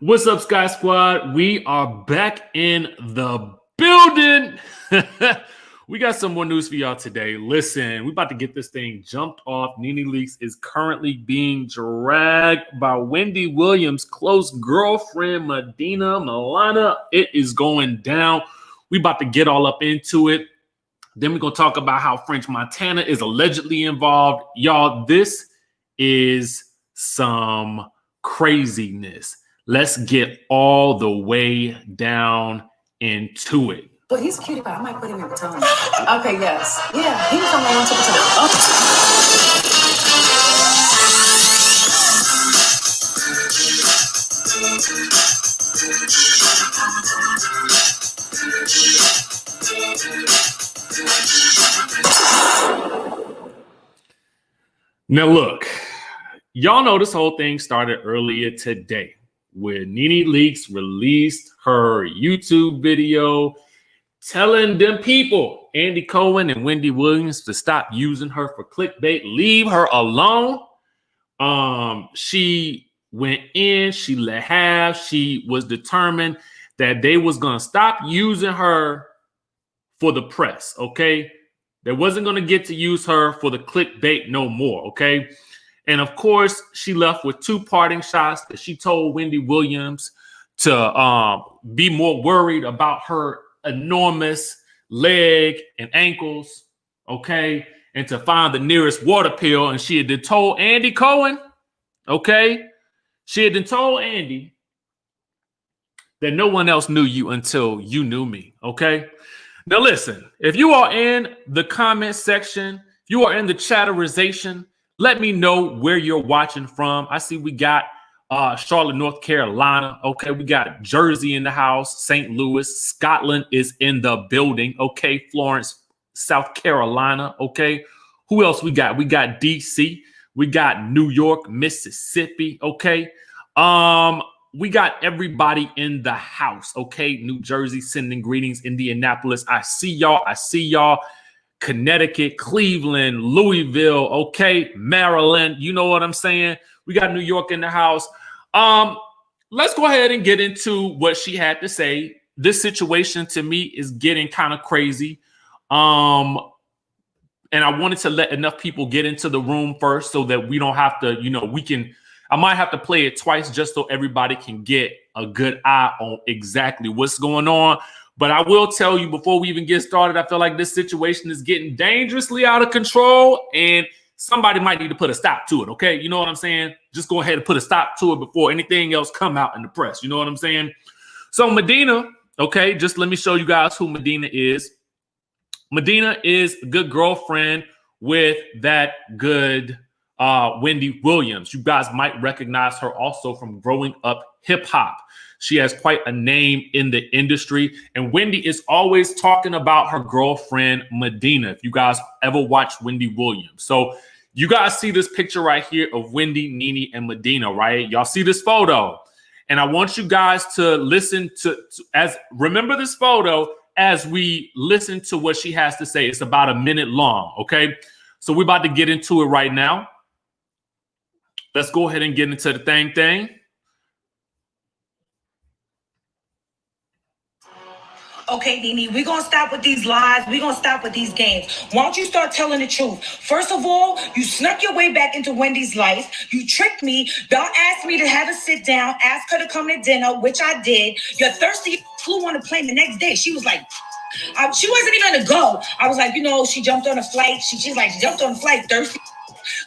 What's up, Sky Squad? We are back in the building. We got some more news for y'all today. Listen, we about to get this thing jumped off. Nene Leakes is currently being dragged by Wendy Williams' close girlfriend, Madina Milana. It is going down. We about to get all up into it. Then we're going to talk about how French Montana is allegedly involved. Y'all, this is some craziness. Let's get all the way down into it. But he's cutie pie. I might put him in Potomac. Okay, yes. Yeah, he can come on to Potomac. Now, look, y'all know this whole thing started earlier today where Nene Leakes released her YouTube video telling them people, Andy Cohen and Wendy Williams, to stop using her for clickbait. Leave her alone. She went in, she let have, she was determined that they was going to stop using her for the press, okay? They wasn't going to get to use her for the clickbait no more, okay? And of course, she left with two parting shots that she told Wendy Williams to be more worried about her enormous leg and ankles, okay? And to find the nearest water pill. And she had told Andy Cohen, okay? She had told Andy that no one else knew you until you knew me, okay? Now listen, if you are in the comment section, if you are in the chatterization, let me know where you're watching from. I see we got Charlotte, North Carolina. Okay, we got Jersey in the house, St. Louis, Scotland is in the building. Okay, Florence, South Carolina. Okay, who else we got? We got DC. We got New York, Mississippi. Okay, we got everybody in the house. Okay, New Jersey sending greetings. Indianapolis, I see y'all. I see y'all. Connecticut, Cleveland, Louisville, okay, Maryland, you know what I'm saying? We got New York in the house. Let's go ahead and get into what she had to say. This situation to me is getting kind of crazy. And I wanted to let enough people get into the room first so that we don't have to, I might have to play it twice just so everybody can get a good eye on exactly what's going on. But I will tell you before we even get started, I feel like this situation is getting dangerously out of control and somebody might need to put a stop to it, okay? You know what I'm saying? Just go ahead and put a stop to it before anything else come out in the press. You know what I'm saying? So Madina, okay, just let me show you guys who Madina is. Madina is a good girlfriend with that good Wendy Williams. You guys might recognize her also from growing up hip hop. She has quite a name in the industry. And Wendy is always talking about her girlfriend, Madina, if you guys ever watch Wendy Williams. So you guys see this picture right here of Wendy, Nene, and Madina, right? Y'all see this photo. And I want you guys to listen remember this photo as we listen to what she has to say. It's about a minute long, okay? So we're about to get into it right now. Let's go ahead and get into the thing. Okay, Nene, we're going to stop with these lies. We're going to stop with these games. Why don't you start telling the truth? First of all, you snuck your way back into Wendy's life. You tricked me. Y'all asked me to have a sit down, ask her to come to dinner, which I did. You're thirsty. Flew on the plane the next day. She was like, she wasn't even going to go. I was like, she jumped on a flight. She's like, she jumped on a flight, thirsty.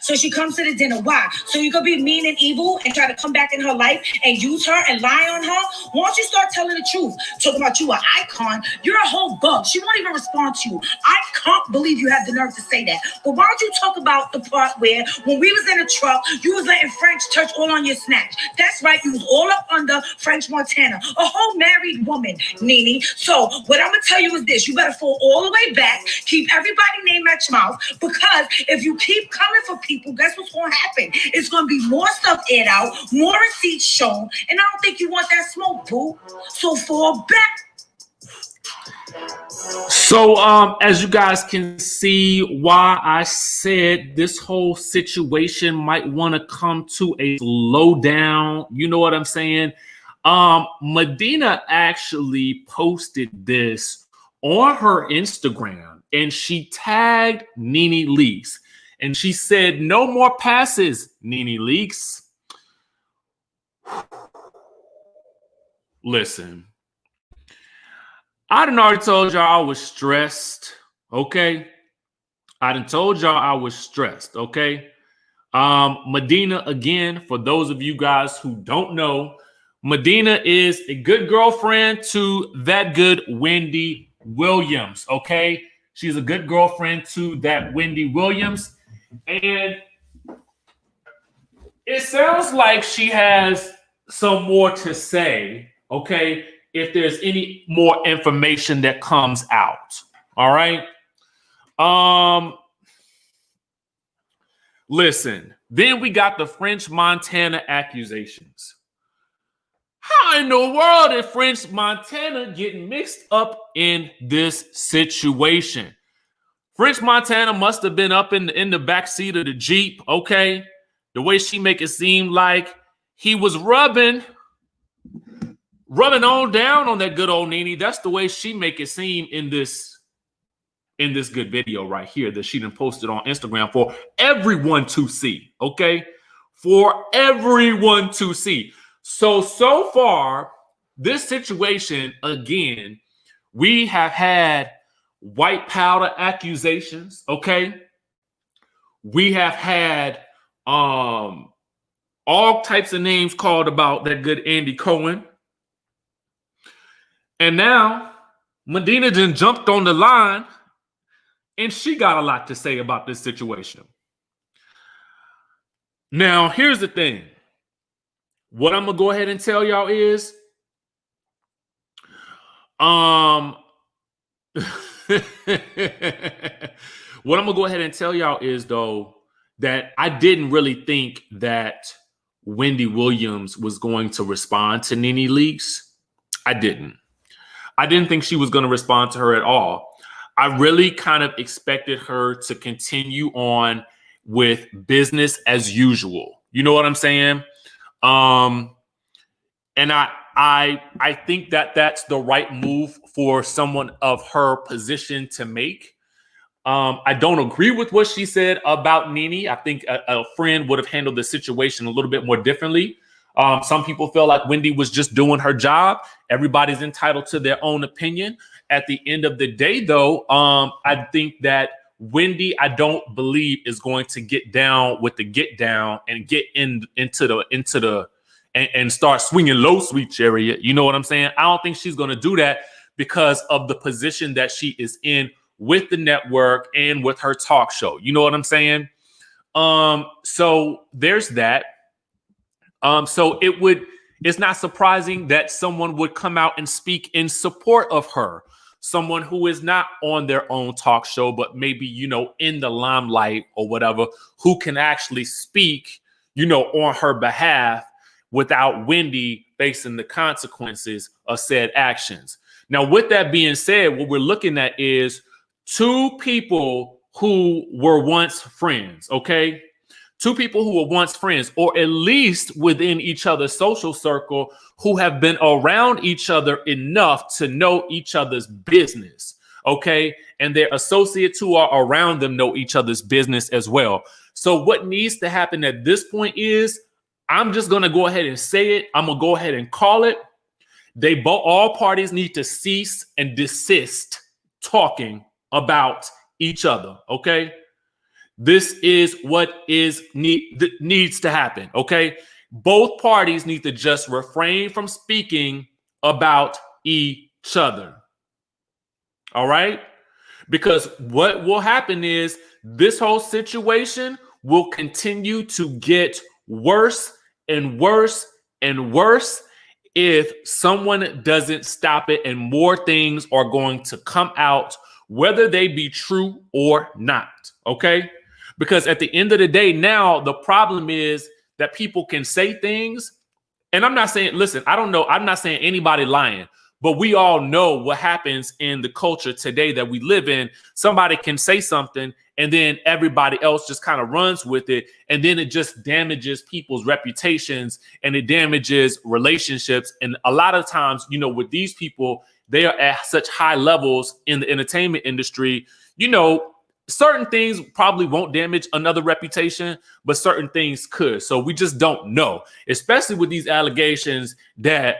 So she comes to the dinner. Why? So you could be mean and evil and try to come back in her life and use her and lie on her? Why don't you start telling the truth? Talking about you an icon. You're a whole bug. She won't even respond to you. I can't believe you have the nerve to say that. But why don't you talk about the part where when we was in the truck, you was letting French touch all on your snatch. That's right. You was all up under French Montana. A whole married woman, Nene. So what I'm going to tell you is this. You better fall all the way back. Keep everybody's name at your mouth. Because if you keep coming for people, guess what's going to happen? It's going to be more stuff aired out, more receipts shown, and I don't think you want that smoke, boo. So fall back. So as you guys can see, why I said this whole situation might want to come to a slowdown. You know what I'm saying? Madina actually posted this on her Instagram, and she tagged Nene Leakes, and she said, "No more passes, Nene Leakes." Listen, I done already told y'all I was stressed, okay? I done told y'all I was stressed, okay? Madina, again, for those of you guys who don't know, Madina is a good girlfriend to that good Wendy Williams, okay? She's a good girlfriend to that Wendy Williams. And it sounds like she has some more to say, okay, if there's any more information that comes out. All right. Listen, then we got the French Montana accusations. How in the world did French Montana get mixed up in this situation? French Montana must have been up in the back seat of the Jeep, okay? The way she make it seem like he was rubbing on down on that good old Nene. That's the way she make it seem in this good video right here that she done posted on Instagram for everyone to see, okay? For everyone to see. So far, this situation, again, we have had white powder accusations, okay? We have had all types of names called about that good Andy Cohen. And now Madina then jumped on the line and she got a lot to say about this situation. Now, here's the thing. What I'm going to go ahead and tell y'all is what I'm going to go ahead and tell y'all is, though, that I didn't really think that Wendy Williams was going to respond to Nene Leakes. I didn't think she was going to respond to her at all. I really kind of expected her to continue on with business as usual. You know what I'm saying? And I think that that's the right move for someone of her position to make. I don't agree with what she said about Nene. I think a friend would have handled the situation a little bit more differently. Some people feel like Wendy was just doing her job. Everybody's entitled to their own opinion. At the end of the day, though, I think that Wendy, I don't believe, is going to get down with the get down and get into the and start swinging low, sweet chariot. You know what I'm saying? I don't think she's going to do that because of the position that she is in with the network and with her talk show. You know what I'm saying? So there's that. So it's not surprising that someone would come out and speak in support of her. Someone who is not on their own talk show, but maybe, you know, in the limelight or whatever, who can actually speak, you know, on her behalf without Wendy facing the consequences of said actions. Now, with that being said, what we're looking at is two people who were once friends, okay? Two people who were once friends, or at least within each other's social circle, who have been around each other enough to know each other's business, okay? And their associates who are around them know each other's business as well. So what needs to happen at this point is, I'm just going to go ahead and say it. I'm going to go ahead and call it. All parties need to cease and desist talking about each other, okay? This is what needs to happen, okay? Both parties need to just refrain from speaking about each other, all right? Because what will happen is this whole situation will continue to get worse and worse and worse if someone doesn't stop it, and more things are going to come out, whether they be true or not, okay? Because at the end of the day, now the problem is that people can say things. And I'm not saying, listen, I don't know. I'm not saying anybody lying, but we all know what happens in the culture today that we live in. Somebody can say something and then everybody else just kind of runs with it, and then it just damages people's reputations and it damages relationships. And a lot of times, you know, with these people, they are at such high levels in the entertainment industry, you know, certain things probably won't damage another reputation, but certain things could. So we just don't know, especially with these allegations that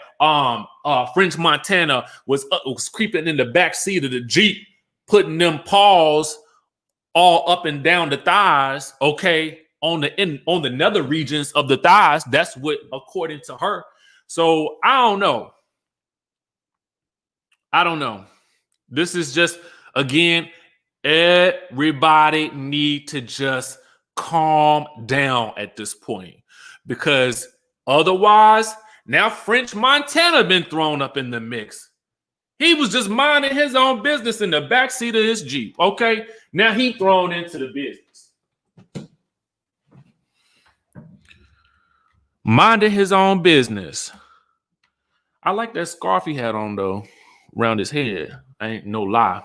French Montana was creeping in the back seat of the Jeep, putting them paws all up and down the thighs, okay, on the nether regions of the thighs. That's what, according to her. So I don't know. This is just, again, everybody need to just calm down at this point, because otherwise, now French Montana been thrown up in the mix. He was just minding his own business in the backseat of his Jeep. Okay, now he thrown into the business. Minding his own business. I like that scarf he had on though, around his head. Ain't no lie.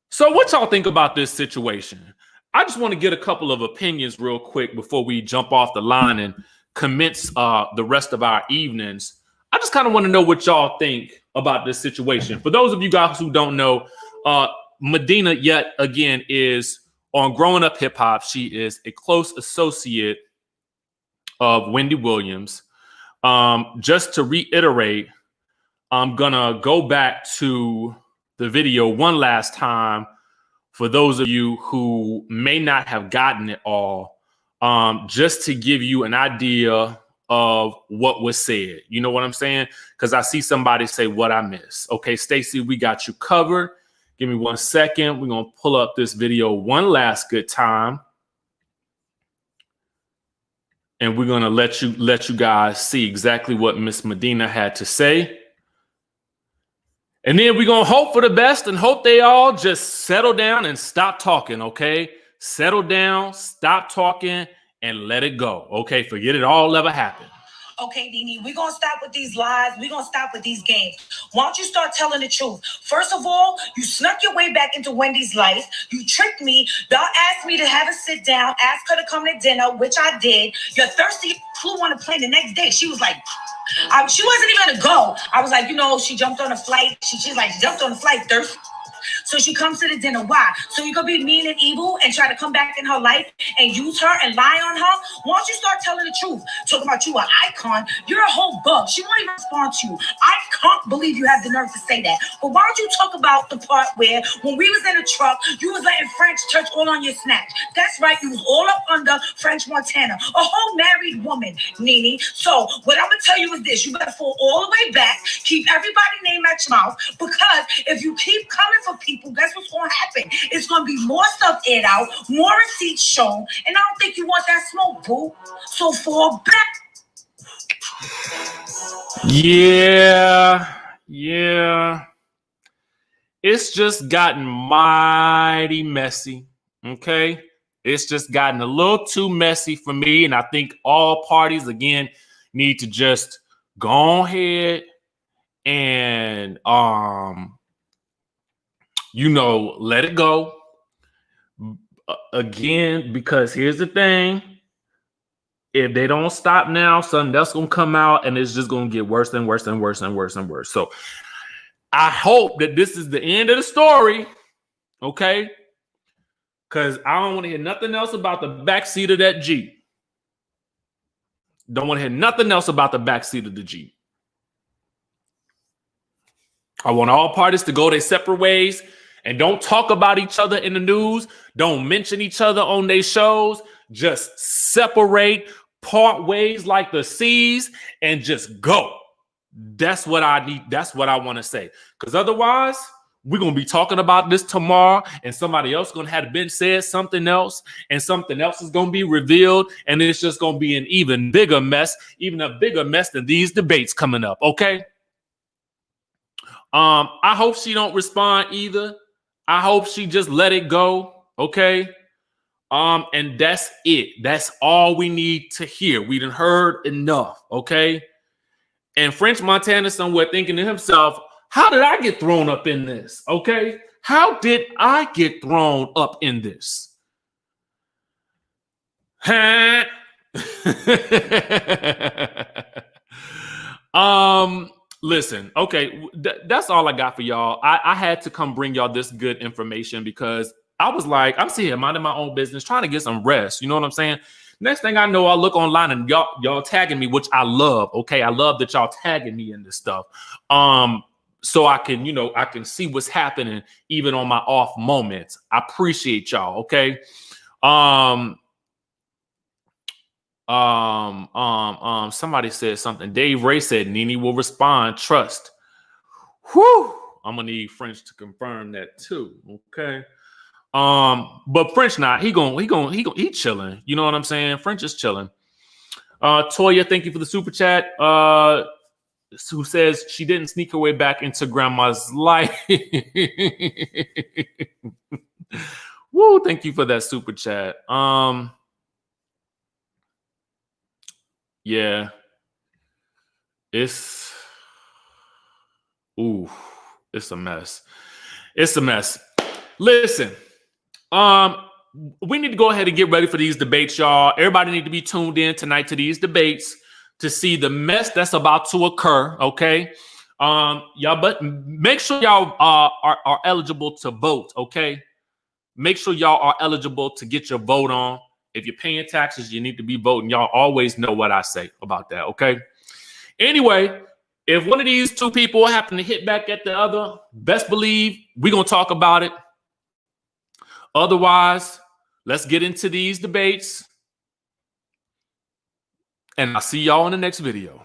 So what y'all think about this situation? I just want to get a couple of opinions real quick before we jump off the line and commence the rest of our evenings. I just kind of want to know what y'all think about this situation. For those of you guys who don't know, Madina yet again is on Growing Up Hip Hop. She is a close associate of Wendy Williams. Just to reiterate, I'm gonna go back to the video one last time for those of you who may not have gotten it all, just to give you an idea of what was said. You know what I'm saying? Because I see somebody say what I missed. Okay, Stacey, we got you covered. Give me 1 second. We're gonna pull up this video one last good time, and we're gonna let you guys see exactly what Miss Madina had to say. And then we're going to hope for the best and hope they all just settle down and stop talking, okay? Settle down, stop talking, and let it go, okay? Forget it all ever happened. Okay, Nene, we're going to stop with these lies. We're going to stop with these games. Why don't you start telling the truth? First of all, you snuck your way back into Wendy's life. You tricked me. Y'all asked me to have a sit down, ask her to come to dinner, which I did. Your thirsty flew on a plane the next day. She was like... she wasn't even gonna go. I was like, you know, she jumped on a flight. She's like, jumped on a flight, thirsty. So she comes to the dinner. Why? So you could be mean and evil and try to come back in her life and use her and lie on her? Why don't you start telling the truth? Talking about you an icon. You're a whole bug. She won't even respond to you. I can't believe you have the nerve to say that. But why don't you talk about the part where when we was in the truck, you was letting French touch all on your snatch? That's right. You was all up under French Montana, a whole married woman, Nene. So what I'm going to tell you is this. You better fall all the way back. Keep everybody's name at your mouth, because if you keep coming for people, guess what's going to happen? It's going to be more stuff aired out, more receipts shown, and I don't think you want that smoke, boo. So fall back. Yeah. It's just gotten mighty messy, okay? It's just gotten a little too messy for me, and I think all parties, again, need to just go ahead and let it go. Again, because here's the thing. If they don't stop now, something else gonna come out, and it's just gonna get worse and worse and worse and worse and worse. So I hope that this is the end of the story, okay? Because I don't want to hear nothing else about the backseat of that Jeep. Don't want to hear nothing else about the backseat of the Jeep. I want all parties to go their separate ways and don't talk about each other in the news. Don't mention each other on their shows. Just separate, part ways like the seas, and just go. That's what I need. That's what I want to say. Because otherwise, we're going to be talking about this tomorrow, and somebody else going to have been said something else, and something else is going to be revealed, and it's just going to be an even bigger mess, even a bigger mess than these debates coming up, okay? I hope she don't respond either. I hope she just let it go, okay? And that's it. That's all we need to hear. We done heard enough, okay? And French Montana somewhere thinking to himself, how did I get thrown up in this, okay? How did I get thrown up in this? Huh? Listen, okay, that's all I got for y'all. I had to come bring y'all this good information because I was like, I'm sitting here minding my own business, trying to get some rest. You know what I'm saying? Next thing I know, I look online and y'all tagging me, which I love. Okay, I love that y'all tagging me in this stuff. So I can, I can see what's happening even on my off moments. I appreciate y'all. Okay. Somebody said something. Dave Ray said Nene will respond. Trust. Whew. I'm gonna need French to confirm that too. Okay. But French not. He chilling. You know what I'm saying? French is chilling. Toya, thank you for the super chat. Who says she didn't sneak her way back into grandma's life. Woo, thank you for that super chat. Yeah. It's a mess. It's a mess. Listen, we need to go ahead and get ready for these debates, y'all. Everybody need to be tuned in tonight to these debates to see the mess that's about to occur. Okay, y'all, but make sure y'all are eligible to vote. Okay, make sure y'all are eligible to get your vote on. If you're paying taxes, you need to be voting. Y'all always know what I say about that. Okay. Anyway, if one of these two people happen to hit back at the other, best believe we're gonna talk about it. Otherwise, let's get into these debates. And I'll see y'all in the next video.